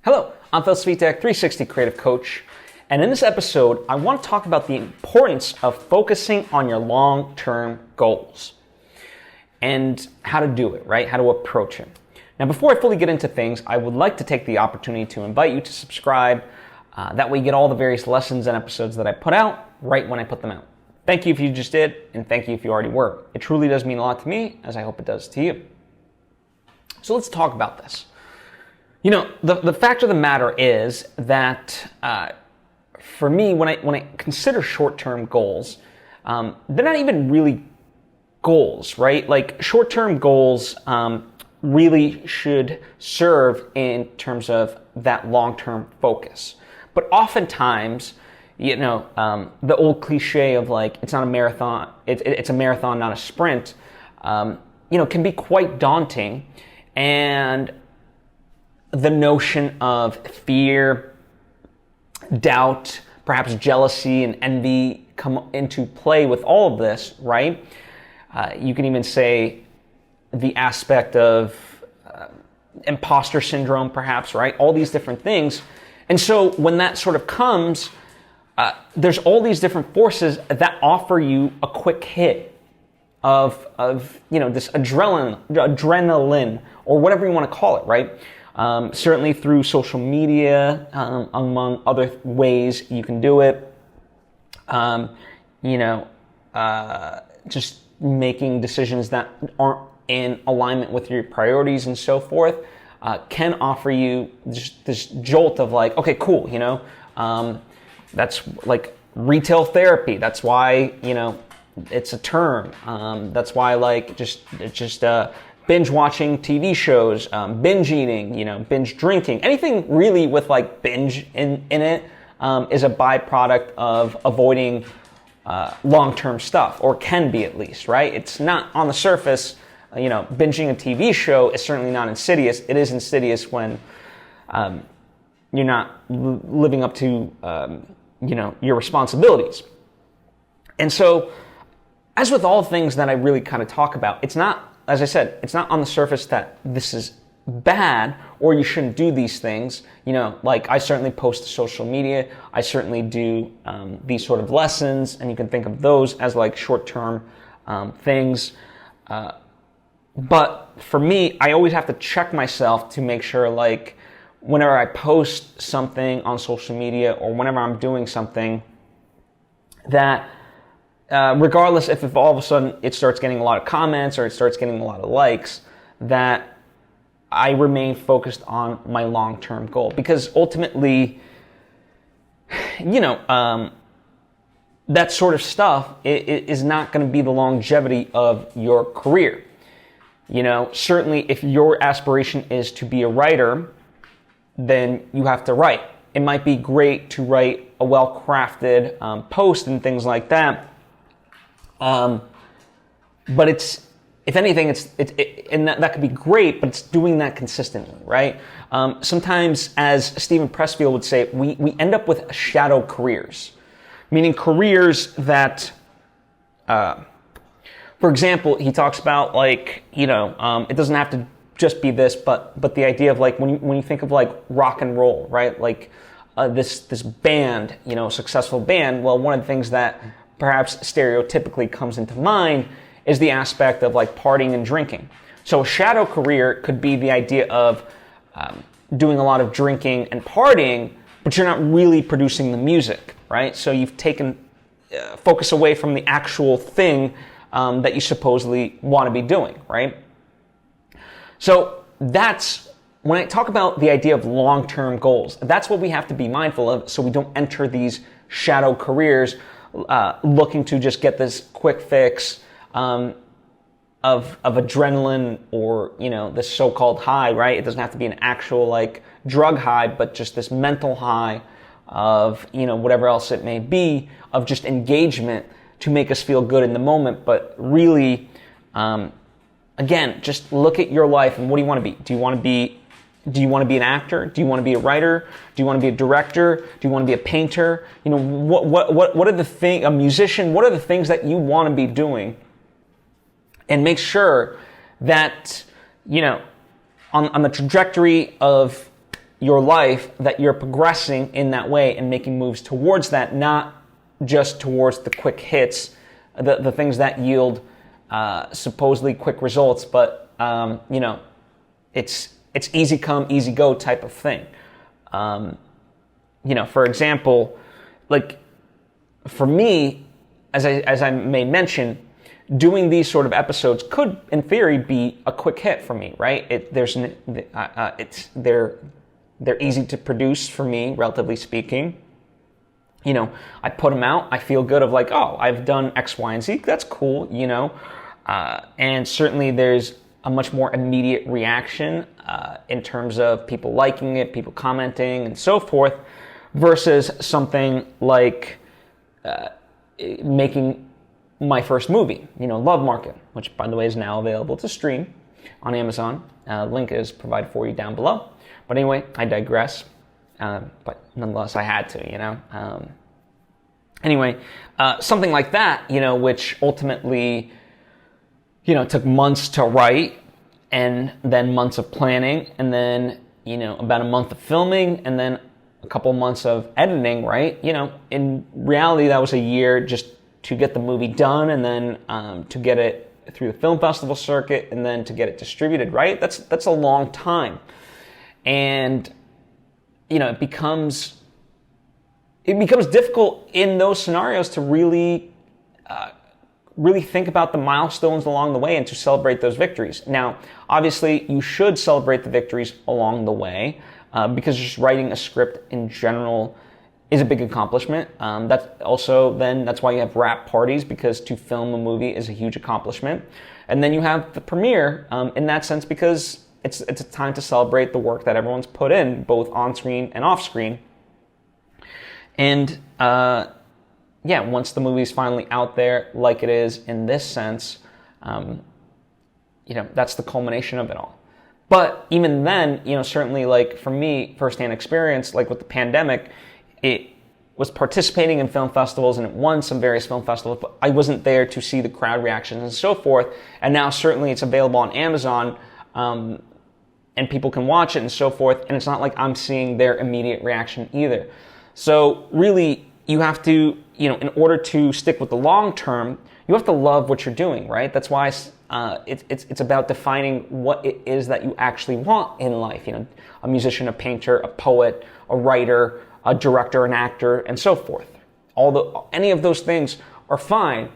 Hello, I'm Svitek, 360 Creative Coach, and in this episode, I want to talk about the importance of focusing on your long-term goals and how to do it, right? How to approach it. Now, before I fully get into things, I would like to take the opportunity to invite you to subscribe. That way you get all the various lessons and episodes that I put out right when I put them out. Thank you if you just did, and thank you if you already were. It truly does mean a lot to me, as I hope it does to you. So let's talk about this. You know, the fact of the matter is that for me, when I consider short-term goals, they're not even really goals, right? Like short-term goals really should serve in terms of that long-term focus. But oftentimes, you know, the old cliche of like, it's not a marathon, it's a marathon, not a sprint, can be quite daunting. And the notion of fear, doubt, perhaps jealousy and envy come into play with all of this, right? You can even say the aspect of imposter syndrome, perhaps, right? All these different things. And so when that sort of comes, there's all these different forces that offer you a quick hit of this adrenaline, or whatever you want to call it, right? Certainly through social media, among other ways you can do it. Just making decisions that aren't in alignment with your priorities and so forth, can offer you just this jolt of like, okay, cool, that's like retail therapy. That's why, it's a term. That's why just binge watching TV shows, binge eating, binge drinking, anything really with like binge in it is a byproduct of avoiding long-term stuff, or can be at least, right? It's not on the surface, binging a TV show is certainly not insidious. It is insidious when you're not living up to, your responsibilities. And so, as with all things that I really kind of talk about, it's not, as I said, it's not on the surface that this is bad or you shouldn't do these things. Like I certainly post to social media. I certainly do these sort of lessons, and you can think of those as like short-term things. But for me, I always have to check myself to make sure, like, whenever I post something on social media or whenever I'm doing something, that regardless if all of a sudden it starts getting a lot of comments or it starts getting a lot of likes, that I remain focused on my long-term goal. Because ultimately, that sort of stuff is not going to be the longevity of your career. Certainly if your aspiration is to be a writer, then you have to write. It might be great to write a well-crafted post and things like that. But it's, if anything, and that could be great, but it's doing that consistently, right? Sometimes, as Stephen Pressfield would say, we end up with shadow careers, meaning careers that, for example, he talks about like, it doesn't have to just be this, but the idea of like, when you think of like rock and roll, right? Like, this band, successful band, well, one of the things that perhaps stereotypically comes into mind is the aspect of like partying and drinking. So a shadow career could be the idea of doing a lot of drinking and partying, but you're not really producing the music, right? So you've taken focus away from the actual thing that you supposedly want to be doing, right? So that's, when I talk about the idea of long-term goals, that's what we have to be mindful of so we don't enter these shadow careers looking to just get this quick fix of adrenaline, or this so-called high, right? It doesn't have to be an actual like drug high, but just this mental high of whatever else it may be, of just engagement to make us feel good in the moment. But really, again, just look at your life and what do you want to be? Do you want to be an actor? Do you want to be a writer? Do you want to be a director? Do you want to be a painter? What are the things, a musician? What are the things that you want to be doing? And make sure that, on the trajectory of your life that you're progressing in that way and making moves towards that, not just towards the quick hits, the things that yield supposedly quick results, but it's easy come, easy go type of thing. For example, like for me, as I made mention, doing these sort of episodes could, in theory, be a quick hit for me, right? They're easy to produce for me, relatively speaking. I put them out, I feel good of like, oh, I've done X, Y, and Z. That's cool, and certainly there's a much more immediate reaction in terms of people liking it, people commenting, and so forth, versus something like making my first movie, Love Market, which, by the way, is now available to stream on Amazon. Link is provided for you down below. But anyway, I digress. But nonetheless, I had to, something like that, which ultimately, took months to write, and then months of planning, and then, about a month of filming, and then a couple months of editing, right? In reality, that was a year just to get the movie done, and then to get it through the film festival circuit, and then to get it distributed, right? That's a long time. And, it becomes difficult in those scenarios to really think about the milestones along the way and to celebrate those victories. Now, obviously, you should celebrate the victories along the way because just writing a script in general is a big accomplishment. That's why you have wrap parties, because to film a movie is a huge accomplishment. And then you have the premiere in that sense, because it's a time to celebrate the work that everyone's put in, both on screen and off screen. And once the movie's finally out there, like it is in this sense, that's the culmination of it all. But even then, certainly like for me, firsthand experience, like with the pandemic, it was participating in film festivals and it won some various film festivals, but I wasn't there to see the crowd reactions and so forth. And now certainly it's available on Amazon, and people can watch it and so forth. And it's not like I'm seeing their immediate reaction either. So really, you have to, in order to stick with the long term, you have to love what you're doing, right? That's why it's about defining what it is that you actually want in life. A musician, a painter, a poet, a writer, a director, an actor, and so forth. Any of those things are fine,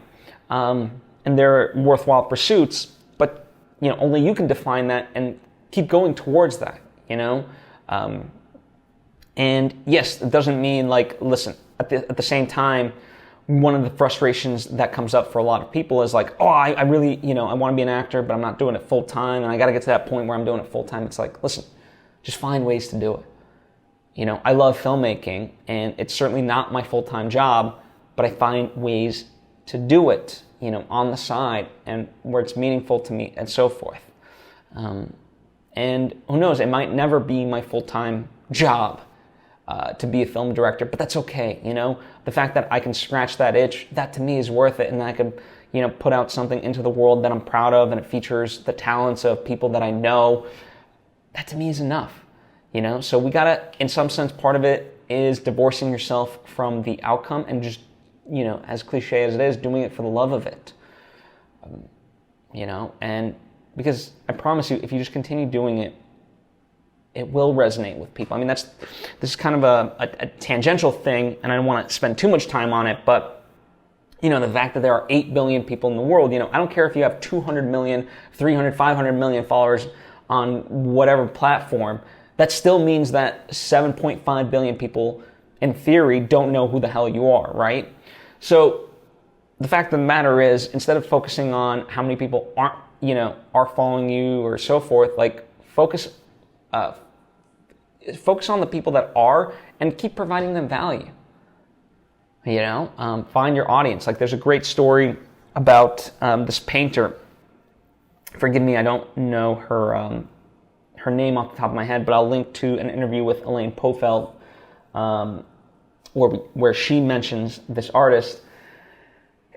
and they're worthwhile pursuits. But only you can define that and keep going towards that. And yes, it doesn't mean like, listen. At the same time, one of the frustrations that comes up for a lot of people is like, oh, I really, I want to be an actor, but I'm not doing it full time, and I got to get to that point where I'm doing it full time. It's like, listen, just find ways to do it. I love filmmaking, and it's certainly not my full-time job, but I find ways to do it, on the side, and where it's meaningful to me, and so forth. And who knows, it might never be my full-time job to be a film director, but that's okay, The fact that I can scratch that itch, that to me is worth it, and I could, put out something into the world that I'm proud of, and it features the talents of people that I know, that to me is enough. So we gotta, in some sense, part of it is divorcing yourself from the outcome and just, as cliche as it is, doing it for the love of it. And because I promise you, if you just continue doing it, it will resonate with people. I mean, this is kind of a tangential thing, and I don't want to spend too much time on it, but the fact that there are 8 billion people in the world, I don't care if you have 200 million, 300, 500 million followers on whatever platform. That still means that 7.5 billion people, in theory, don't know who the hell you are, right? So the fact of the matter is, instead of focusing on how many people are following you or so forth, like focus on the people that are and keep providing them value. Find your audience. Like there's a great story about this painter. Forgive me, I don't know her name off the top of my head, but I'll link to an interview with Elaine Pofeld where she mentions this artist.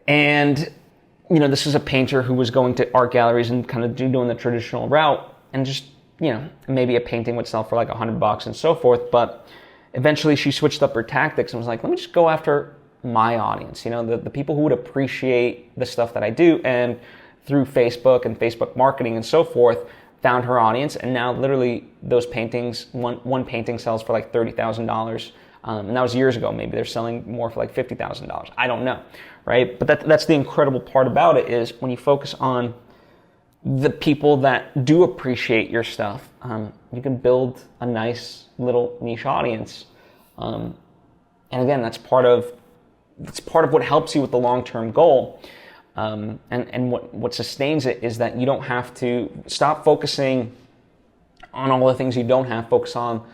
And, this is a painter who was going to art galleries and kind of doing the traditional route and just, maybe a painting would sell for like $100 and so forth. But eventually she switched up her tactics and was like, let me just go after my audience, the people who would appreciate the stuff that I do. And through Facebook and Facebook marketing and so forth, found her audience. And now literally those paintings, one painting sells for like $30,000. And that was years ago. Maybe they're selling more for like $50,000. I don't know, right? But that's the incredible part about it, is when you focus on the people that do appreciate your stuff, you can build a nice little niche audience. And again, that's part of what helps you with the long-term goal. And what sustains it is that you don't have to stop focusing on all the things you don't have, focus on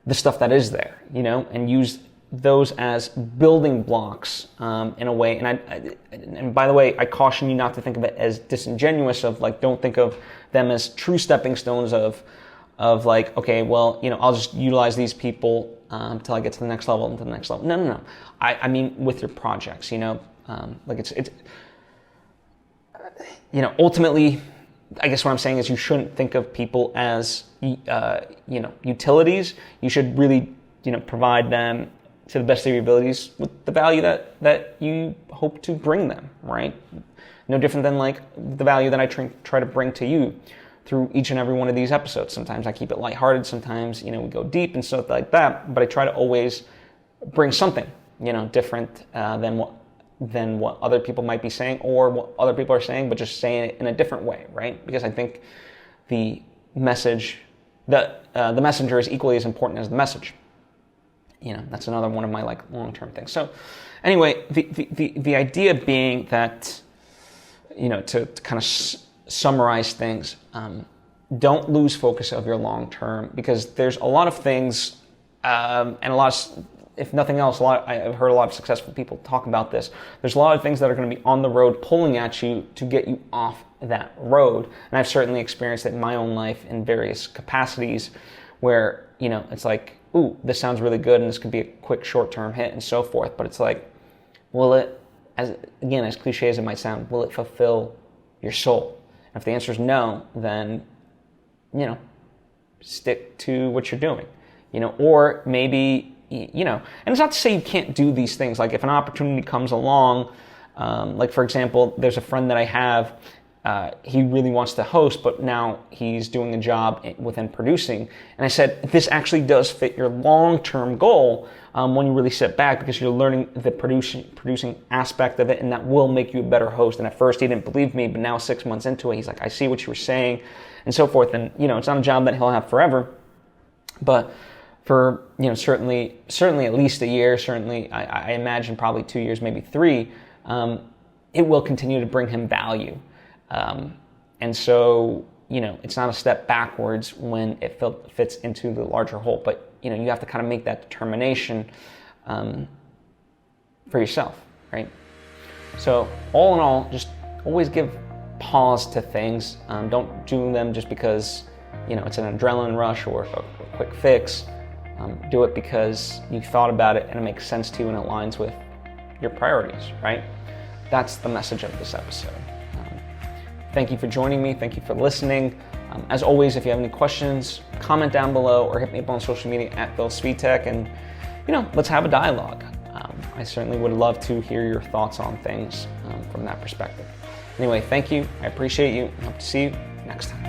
the stuff that is there, and use those as building blocks in a way. And by the way, I caution you not to think of it as disingenuous, of like, don't think of them as true stepping stones of like, okay, well, I'll just utilize these people until I get to the next level and to the next level. No. I mean, with your projects, like it's ultimately, I guess what I'm saying is you shouldn't think of people as, utilities. You should really, provide them to the best of your abilities with the value that you hope to bring them, right? No different than like the value that I try to bring to you through each and every one of these episodes. Sometimes I keep it lighthearted. Sometimes, we go deep and stuff like that, but I try to always bring something, different than what other people might be saying, or what other people are saying, but just saying it in a different way, right? Because I think the message, the messenger is equally as important as the message. That's another one of my like long-term things. So anyway, the idea being that, to kind of summarize things, don't lose focus of your long-term, because there's a lot of things, and a lot of, if nothing else, I've heard a lot of successful people talk about this. There's a lot of things that are going to be on the road pulling at you to get you off that road. And I've certainly experienced it in my own life in various capacities where, it's like, ooh, this sounds really good and this could be a quick short-term hit and so forth. But it's like, will it, as cliche as it might sound, will it fulfill your soul? And if the answer is no, then, stick to what you're doing, or maybe, and it's not to say you can't do these things. Like if an opportunity comes along, like for example, there's a friend that I have, he really wants to host, but now he's doing a job within producing. And I said, this actually does fit your long-term goal when you really sit back, because you're learning the producing aspect of it, and that will make you a better host. And at first he didn't believe me, but now 6 months into it, he's like, I see what you were saying, and so forth. And, it's not a job that he'll have forever, but for, certainly at least a year, certainly I imagine probably 2 years, maybe 3, it will continue to bring him value. And so, it's not a step backwards when it fits into the larger whole, but, you have to kind of make that determination for yourself, right? So all in all, just always give pause to things. Don't do them just because, it's an adrenaline rush or a quick fix. Do it because you thought about it and it makes sense to you and aligns with your priorities, right? That's the message of this episode. Thank you for joining me. Thank you for listening. As always, if you have any questions, comment down below or hit me up on social media at Svitek, and let's have a dialogue. I certainly would love to hear your thoughts on things from that perspective. Anyway, thank you. I appreciate you. I hope to see you next time.